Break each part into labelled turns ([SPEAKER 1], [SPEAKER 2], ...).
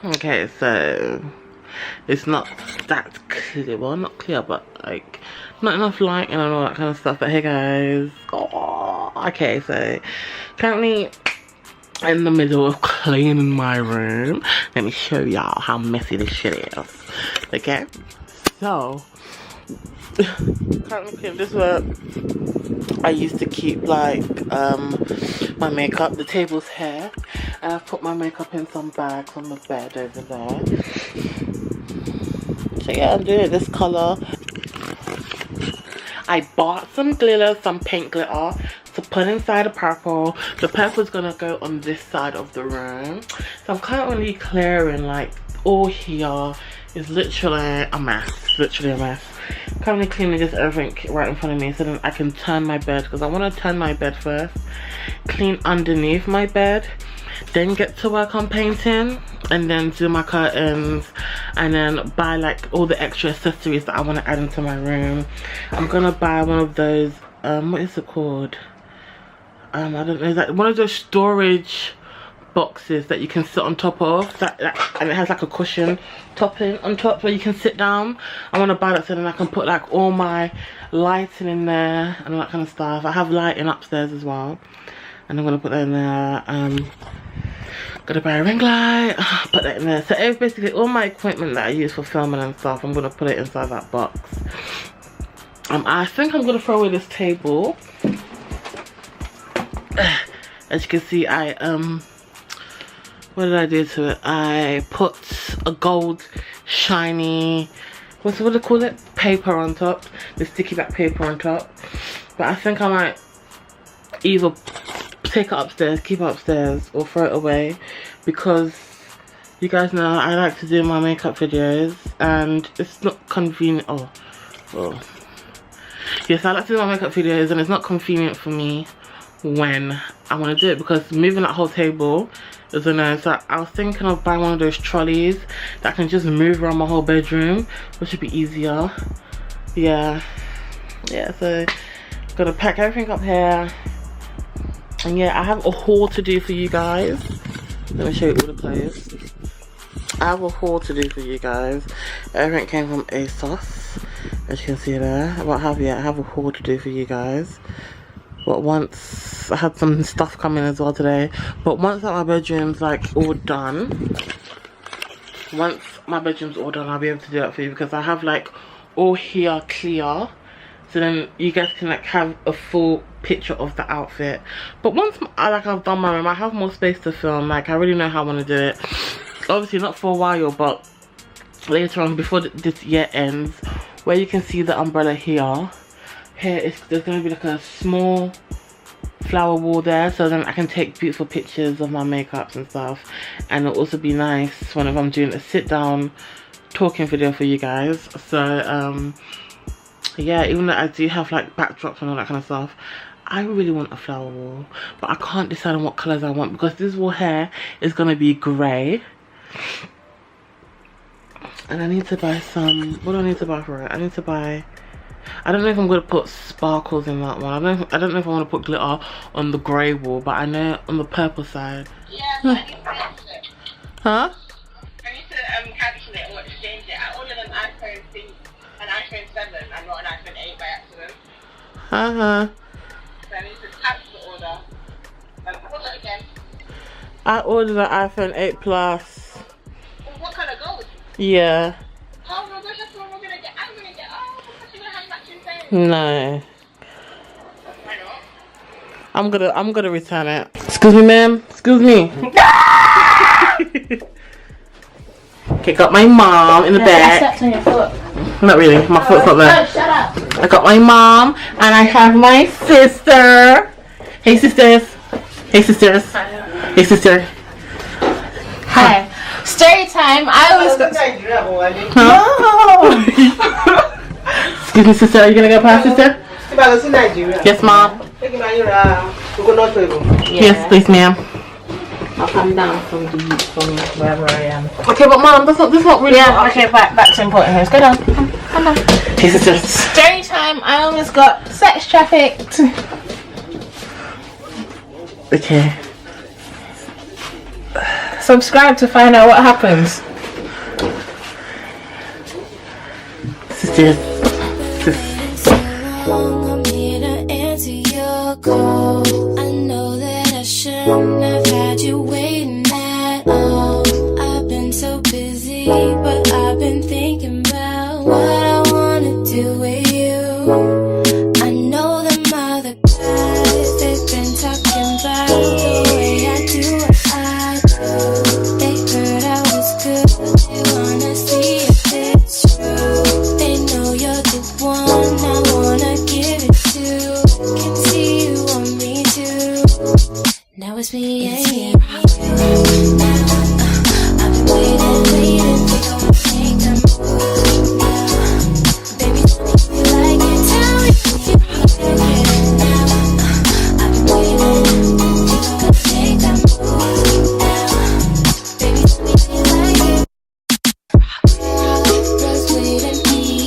[SPEAKER 1] Okay, so it's not that clear. Well, not clear, but like not enough light and all that kind of stuff. But hey guys, oh, okay, so currently in the middle of cleaning my room. Let me show y'all how messy this shit is. Okay, so currently cleaning. This is where I used to keep like my makeup. The table's here, and I've put my makeup in some bags on the bed over there. So yeah, I'm doing it this color. I bought some glitter, some pink glitter to put inside the purple. The purple's gonna go on this side of the room. So I'm currently clearing, like all here is literally a mess. Literally a mess. Currently cleaning just everything right in front of me so then I can turn my bed, because I want to turn my bed first, clean underneath my bed, then get to work on painting, and then do my curtains, and then buy like all the extra accessories that I want to add into my room. I'm gonna buy one of those what is it called, I don't know, it's like one of those storage boxes that you can sit on top of, and it has like a cushion topping on top where you can sit down. I want to buy that so then I can put like all my lighting in there and all that kind of stuff. I have lighting upstairs as well, and I'm gonna put that in there. Gonna buy a ring light, put that in there. So it's basically all my equipment that I use for filming and stuff, I'm gonna put it inside that box. I think I'm gonna throw away this table. As you can see, what did I do to it? I put a gold shiny, what do they call it? Paper on top, the sticky back paper on top. But I think I might either take it upstairs, keep it upstairs, or throw it away, because you guys know I like to do my makeup videos and it's not convenient. Yes, I like to do my makeup videos and it's not convenient for me when I want to do it, because moving that whole table is a no. So I was thinking of buying one of those trolleys that can just move around my whole bedroom, which would be easier. Yeah, so I'm gonna pack everything up here. And yeah, I have a haul to do for you guys. Let me show you all the clothes. I have a haul to do for you guys. Everything came from ASOS, as you can see there. But I have a haul to do for you guys. But once I had some stuff coming as well today. But once that my bedroom's like all done, I'll be able to do that for you, because I have like all here clear. So then you guys can like have a full picture of the outfit. But once I've done my room, I have more space to film. Like, I really know how I want to do it. Obviously not for a while, but later on, before this year ends, where you can see the umbrella here there's going to be like a small flower wall there, so then I can take beautiful pictures of my makeups and stuff. And it'll also be nice whenever I'm doing a sit down talking video for you guys. So yeah, even though I do have like backdrops and all that kind of stuff, I really want a flower wall, but I can't decide on what colours I want, because this wall here is going to be grey. And I need to buy some, what do I need to buy for it? I need to buy, I don't know if I'm going to put sparkles in that one. I don't know if I want to put glitter on the grey wall, but I know on the purple side. Yeah, I need to cancel it. Huh? I need to cancel it or exchange it. I ordered an iPhone 7 and not an iPhone 8 by accident. So I need to cancel the order and order again. I ordered an iPhone 8 Plus. Well, what colour gold? Yeah. Oh my gosh, that's what we're gonna get. I'm gonna get. Oh, because you're gonna have matching phones. No. Why not? I'm gonna return it. Excuse me, ma'am. Excuse me. Okay, got my mom in the back. I stepped on your foot. Not really, my foot's not there. Oh, shut up. I got my mom and I have my sister. Hey sisters. Hey sisters. Hey sister. Hi. Story time. I always got. No. Excuse me, sister. Are you gonna go past, sister? Yes, mom. Yes, please, ma'am. I'll come down from wherever I am. Okay, but mom, that's not really. Yeah, okay, back to important things. Go down. Come on. Hey, sister. Story time. I almost got sex trafficked. Okay.
[SPEAKER 2] Subscribe to find out what happens.
[SPEAKER 1] This is
[SPEAKER 3] I know that I shouldn't have had you waiting at all. I've been so busy, but I've been thinking about what I wanna do with you. I know them other guys, they've been talking about the way I do what I do. They heard I was good, they wanna see if it's true. They know you're the one I wanna give it to. Can see you want me too. Now it's me and you. I've been waiting for you to make a move now. Baby, tell me if you like it. Tell me if you like it now. I've been waiting for you to make a move now. Baby, tell me if you like it. Was waiting for you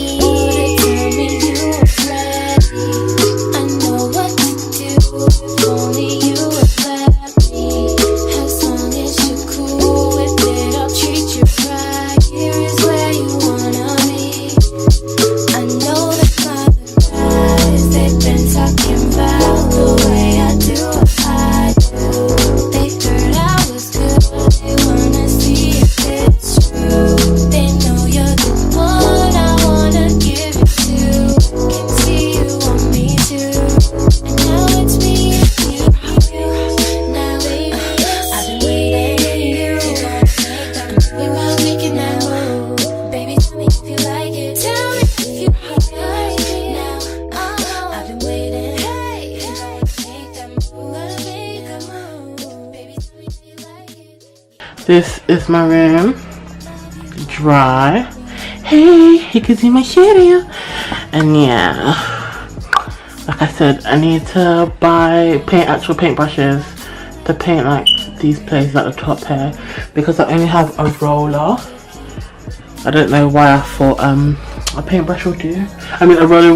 [SPEAKER 3] to tell me you were ready. I know what to do if only you would let me. As long as you're cool with it, I'll treat you right. Here is where you wanna be. I know that my guys, they've been talking about the way I do what I do. They heard I was good, they wanna see if it's true. They know you're the one I wanna give it to. Can see you want me too. And now it's me and you. Now baby, I've been waiting for you. We were making that move. Baby, tell me if you like it. Tell me if you like it now. I've been waiting. Hey, make that move. Gotta make a move. Baby, tell me if you like it.
[SPEAKER 1] This is my room. Dry. Hey, you can see my shadow. And yeah, like I said, I need to buy actual paintbrushes to paint like these places at the top here, because I only have a roller. I don't know why I thought a paintbrush would do. I mean, a roller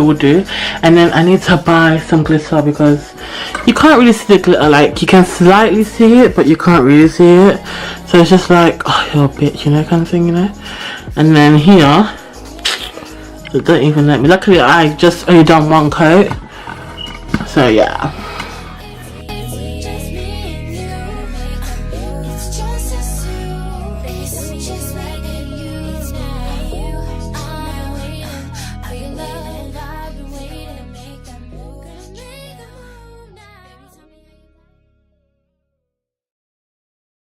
[SPEAKER 1] would do. And then I need to buy some glitter, because you can't really see the glitter. Like, you can slightly see it, but you can't really see it. So it's just like, oh, you're a bitch, you know, kind of thing, you know. And then here, it don't even let me. Luckily, I just only done one coat. So yeah.